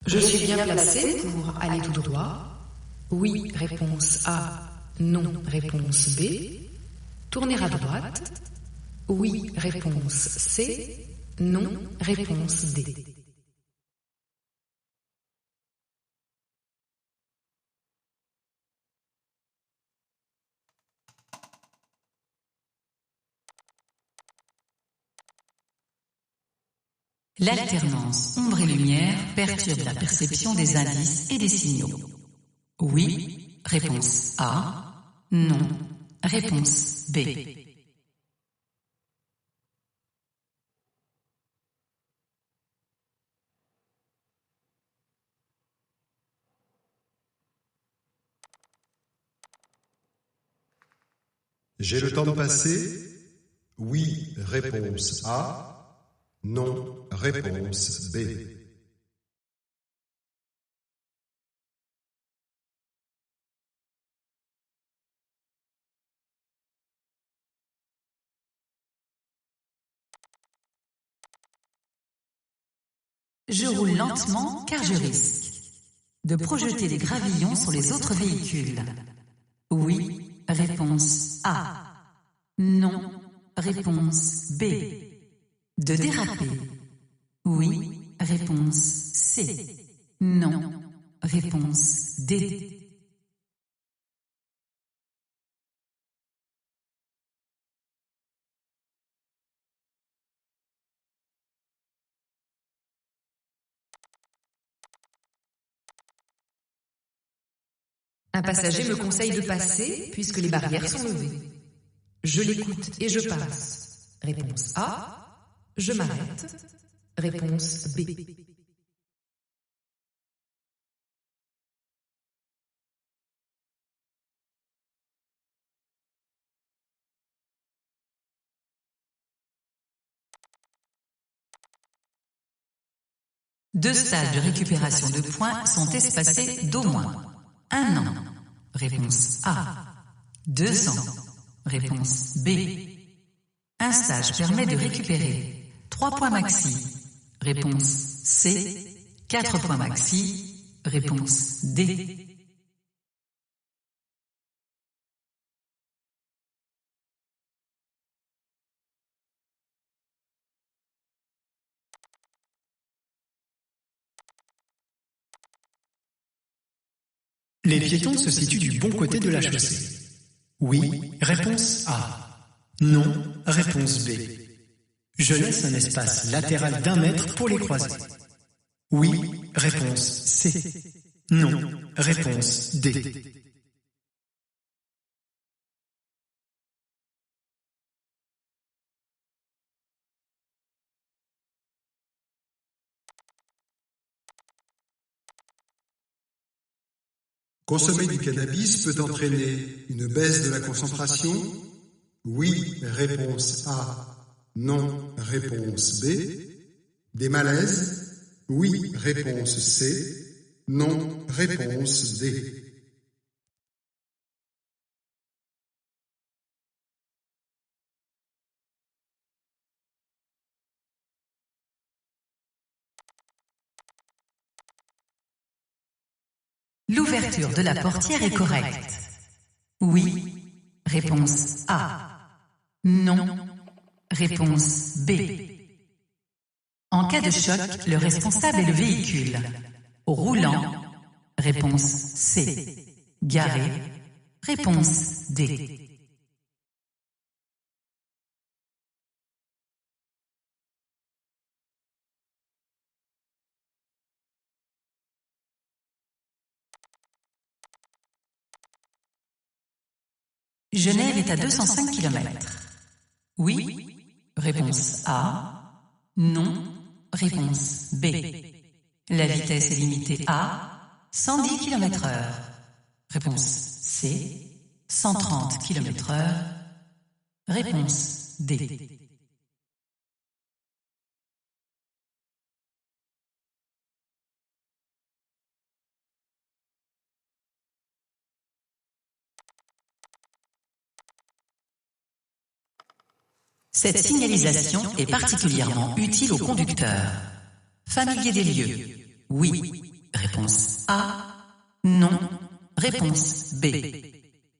Je suis bien placé pour aller tout droit. Oui, réponse A. Non, réponse B. Tourner à droite. Oui, réponse C. Non, réponse D. L'alternance ombre et lumière perturbe la perception des indices et des signaux. Oui, réponse A. Non, réponse B. J'ai le temps de passer? Oui, réponse A. Non, réponse B. Je roule lentement car je risque de projeter des gravillons sur les autres véhicules. Oui, réponse A. Non, réponse B. De déraper. Oui, réponse C. Non, réponse D. Un passager me conseille de passer puisque les barrières sont levées. Je l'écoute et je passe. Réponse A. Je m'arrête. Réponse B. Deux stages de récupération de points sont espacés d'au moins 1 an. Réponse A. 2 ans. Réponse B. Un stage permet de récupérer 3 points maxi. Réponse C. 4 points maxi. Réponse D. Les piétons se situent du bon côté de la chaussée. Oui, réponse A. Non, réponse B. Je laisse un espace latéral d'1 mètre pour les croiser. Oui, réponse C. Non, réponse D. Consommer du cannabis peut entraîner une baisse de la concentration? Oui, réponse A. Non, réponse B. Des malaises? Oui, réponse C. Non, réponse D. L'ouverture de la portière est correcte. Oui, réponse A. Non, réponse B. En cas de choc, le responsable est le véhicule. Roulant, réponse C. Garé, réponse D. Genève est à 205 km. Oui, réponse A. Non, réponse B. La vitesse est limitée à 110 km/h. Réponse C. 130 km/h. Réponse D. Cette signalisation est particulièrement utile aux conducteurs. Familier des lieux. Oui. réponse A. Non, réponse B.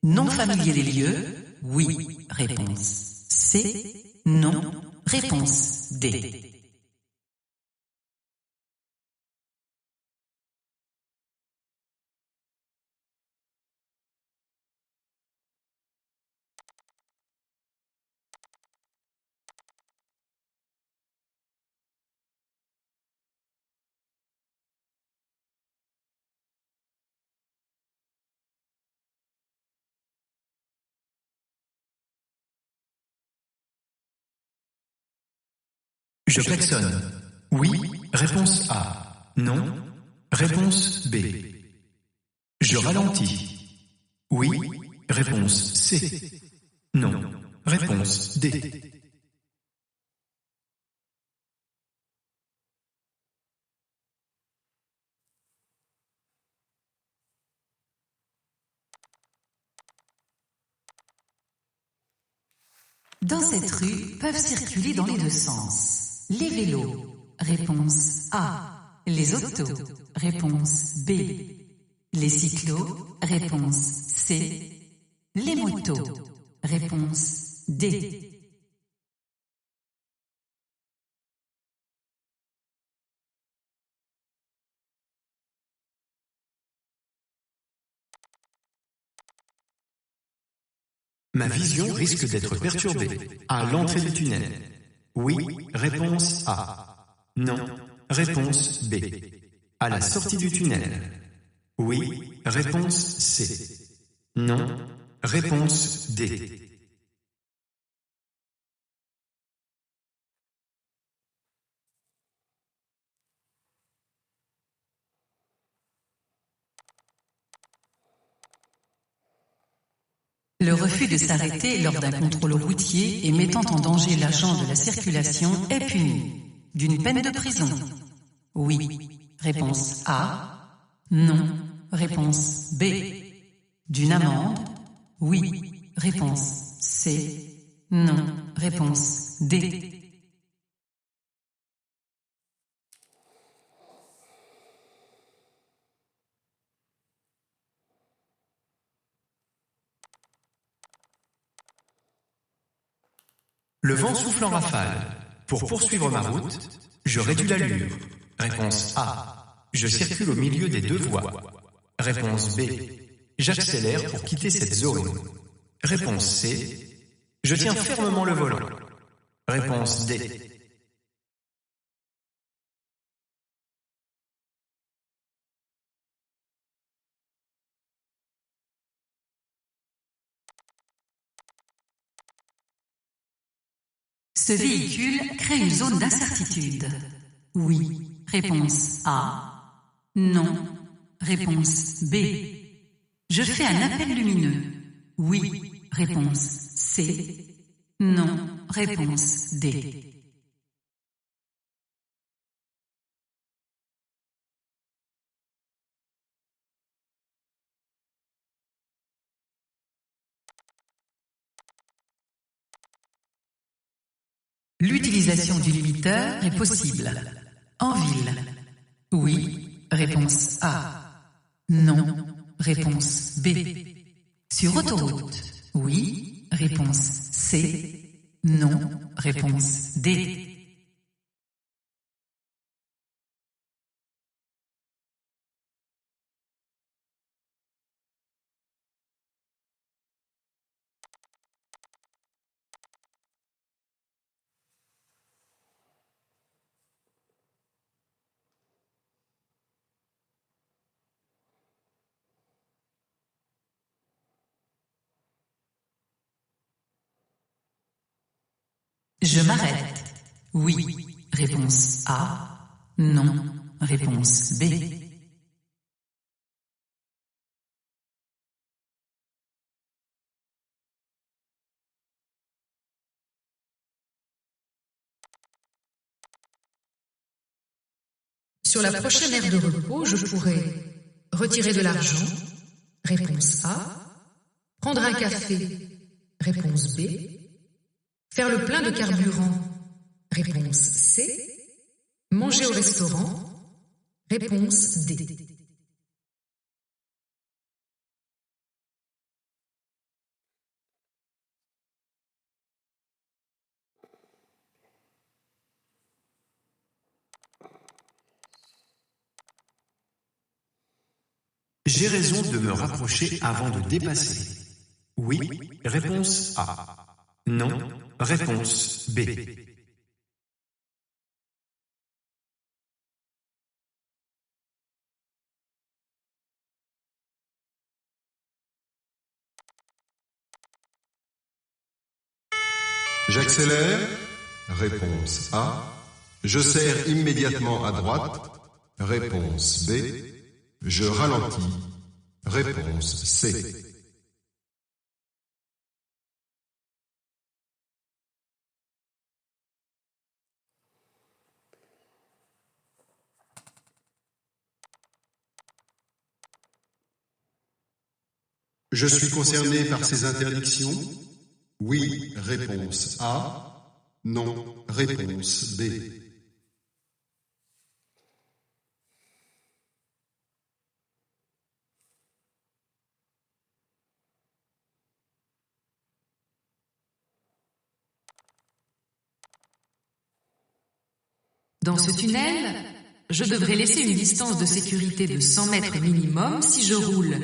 Non familier des lieux, oui, réponse C. Non, réponse D. Je klaxonne. Oui, réponse A. Non, réponse B. Je ralentis. Oui, réponse C. Non, réponse D. Dans cette rue peuvent circuler dans les deux sens. Les vélos, réponse A. Les autos, réponse B. Les cyclos, réponse C. Les motos, réponse D. Ma vision risque d'être perturbée à l'entrée du tunnel. Oui, réponse A. Non, réponse B. À la sortie du tunnel. Oui, réponse C. Non, réponse D. Le refus de s'arrêter lors d'un contrôle routier et mettant en danger l'agent de la circulation est puni d'une peine de prison. Oui, réponse A. Non, réponse B. D'une amende. Oui, réponse C. Non, réponse D. Le vent souffle en rafale. Pour poursuivre ma route, je réduis l'allure. Réponse A. Je circule au milieu des deux voies. Réponse B. J'accélère pour quitter cette zone. Réponse C. Je tiens fermement le volant. Réponse D. Ce véhicule crée une zone d'incertitude. Oui, réponse A. Non, réponse B. Je fais un appel lumineux. Oui, réponse C. Non, réponse D. L'utilisation du limiteur est possible. En ville. Oui, réponse A. Non, réponse B. Sur autoroute. Oui, réponse C. Non, réponse D. Je m'arrête. Oui, réponse A. Non, réponse B. Sur la prochaine aire de repos, je pourrais retirer de l'argent, réponse A, prendre un café, réponse B, faire le plein de carburant, réponse C, manger au restaurant, Réponse D. J'ai raison de me rapprocher avant de dépasser. Oui, réponse A. Non, réponse B. J'accélère. Réponse A. Je serre immédiatement à droite. Réponse B. Je ralentis. Réponse C. Je suis concerné par ces interdictions? Oui, réponse A. Non, réponse B. Dans ce tunnel, je devrais laisser une distance de sécurité de 100 mètres minimum si je roule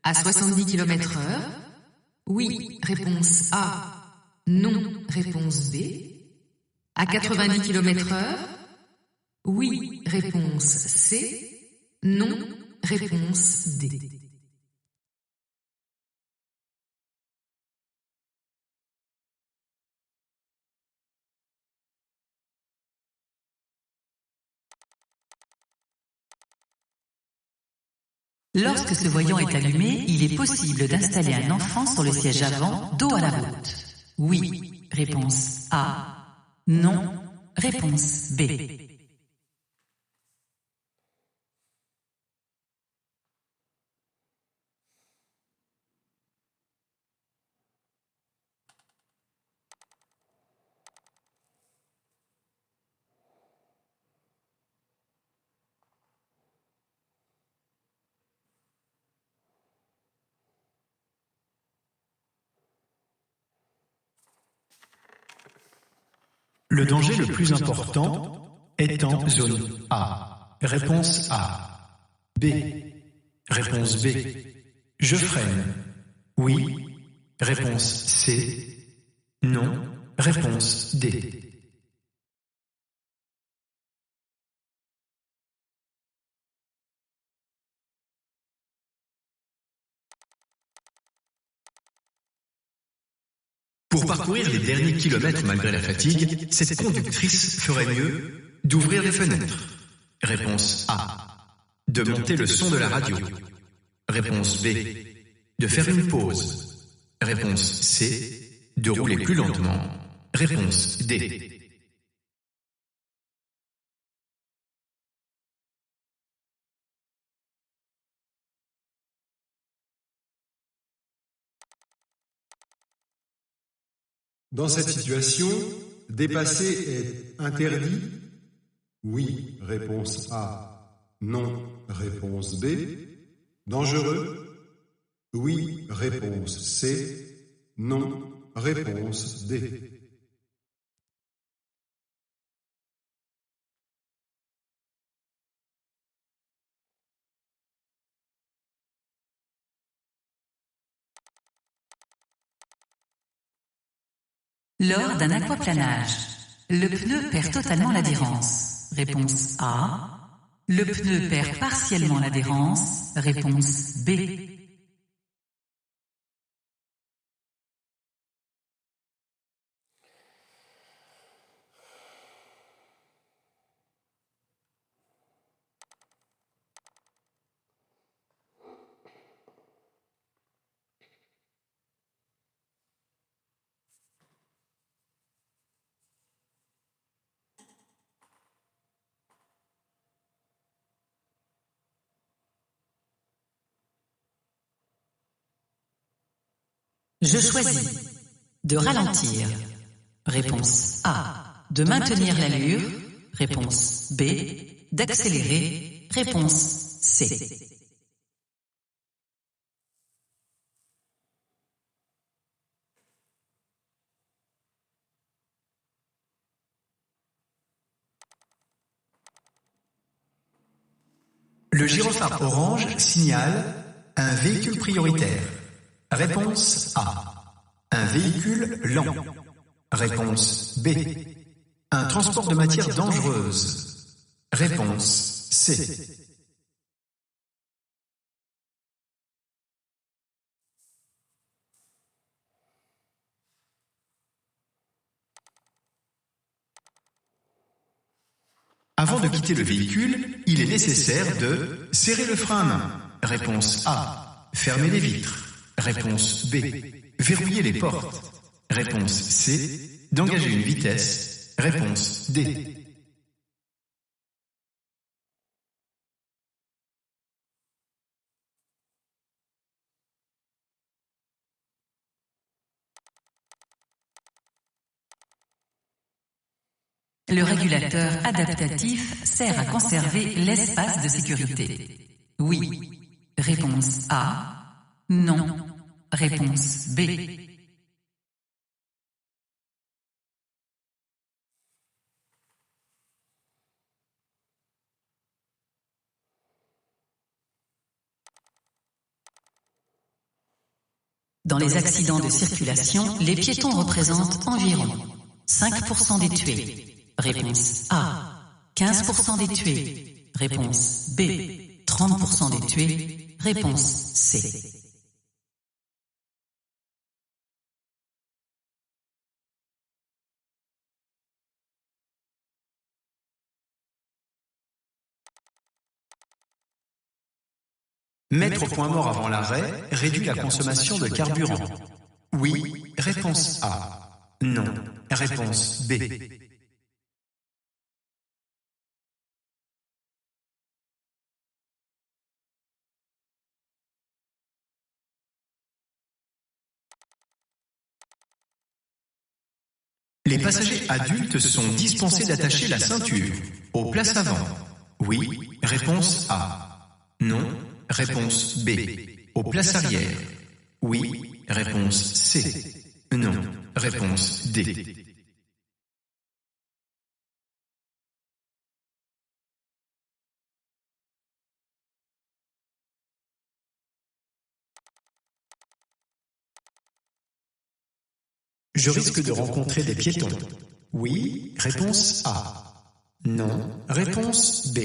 à 70 km/h. Oui, réponse A. Non, réponse B. À 90 km/h. Oui, réponse C. Non, réponse D. Lorsque ce voyant est allumé, il est possible d'installer un enfant sur le siège avant, dos à la route. Oui, réponse A. Non, réponse B. Le danger le plus important est en zone A. Réponse A. B. Réponse B. Je freine. Oui. Réponse C. Non. Réponse D. Pour parcourir les derniers kilomètres malgré la fatigue, cette conductrice ferait mieux d'ouvrir les fenêtres. Réponse A. De monter le son de la radio. Réponse B. De faire une pause. Réponse C. De rouler plus lentement. Réponse D. Dans cette situation, dépasser est interdit? Oui, réponse A. Non, réponse B. Dangereux? Oui, réponse C. Non, réponse D. Lors d'un aquaplanage, le pneu perd totalement l'adhérence. Réponse A. Le pneu perd partiellement l'adhérence. Réponse B. Je choisis de ralentir. Réponse A. De maintenir l'allure. Réponse B. D'accélérer. Réponse C. Le gyrophare orange signale un véhicule prioritaire. Réponse A. Un véhicule lent. Réponse B. Un transport de matières dangereuses. Réponse C. Avant de quitter le véhicule, il est nécessaire de serrer le frein à main. Réponse A. Fermer les vitres. Réponse B. Verrouiller les portes. Réponse C. D'engager une vitesse. Réponse D. Le régulateur adaptatif sert à conserver l'espace de sécurité. Oui. Réponse A. Non. Réponse B. Dans les accidents de circulation, les piétons représentent environ 5% des tués. Réponse A. 15% des tués. Réponse B. 30% des tués. Réponse C. Mettre au point mort avant l'arrêt réduit la consommation de carburant. Oui. Réponse A. Non. Réponse B. Les passagers adultes sont dispensés d'attacher la ceinture aux places avant. Oui. Réponse A. Non. Réponse B. Aux places arrière. Oui. Réponse C. Non. Réponse D. Je risque de rencontrer des piétons. Oui. Réponse A. Non. Réponse B.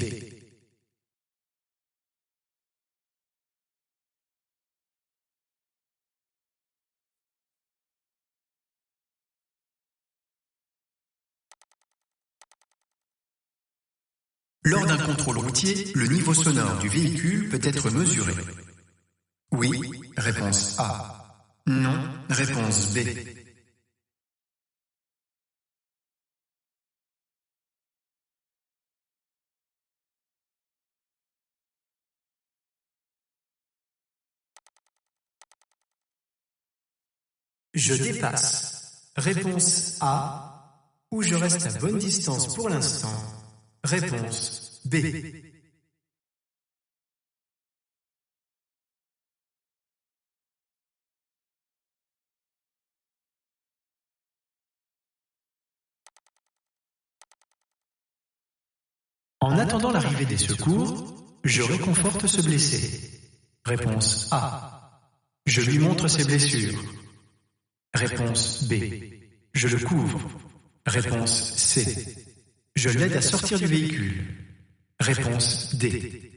Lors d'un contrôle routier, le niveau sonore du véhicule peut être mesuré. Oui. Réponse A. Non. Réponse B. Je dépasse. Réponse A. Ou je reste à bonne distance pour l'instant. Réponse B. En attendant l'arrivée des secours, je réconforte ce blessé. Réponse A. Je lui montre ses blessures. Réponse B. Je le couvre. Réponse C. Je l'aide à sortir du véhicule. Réponse D.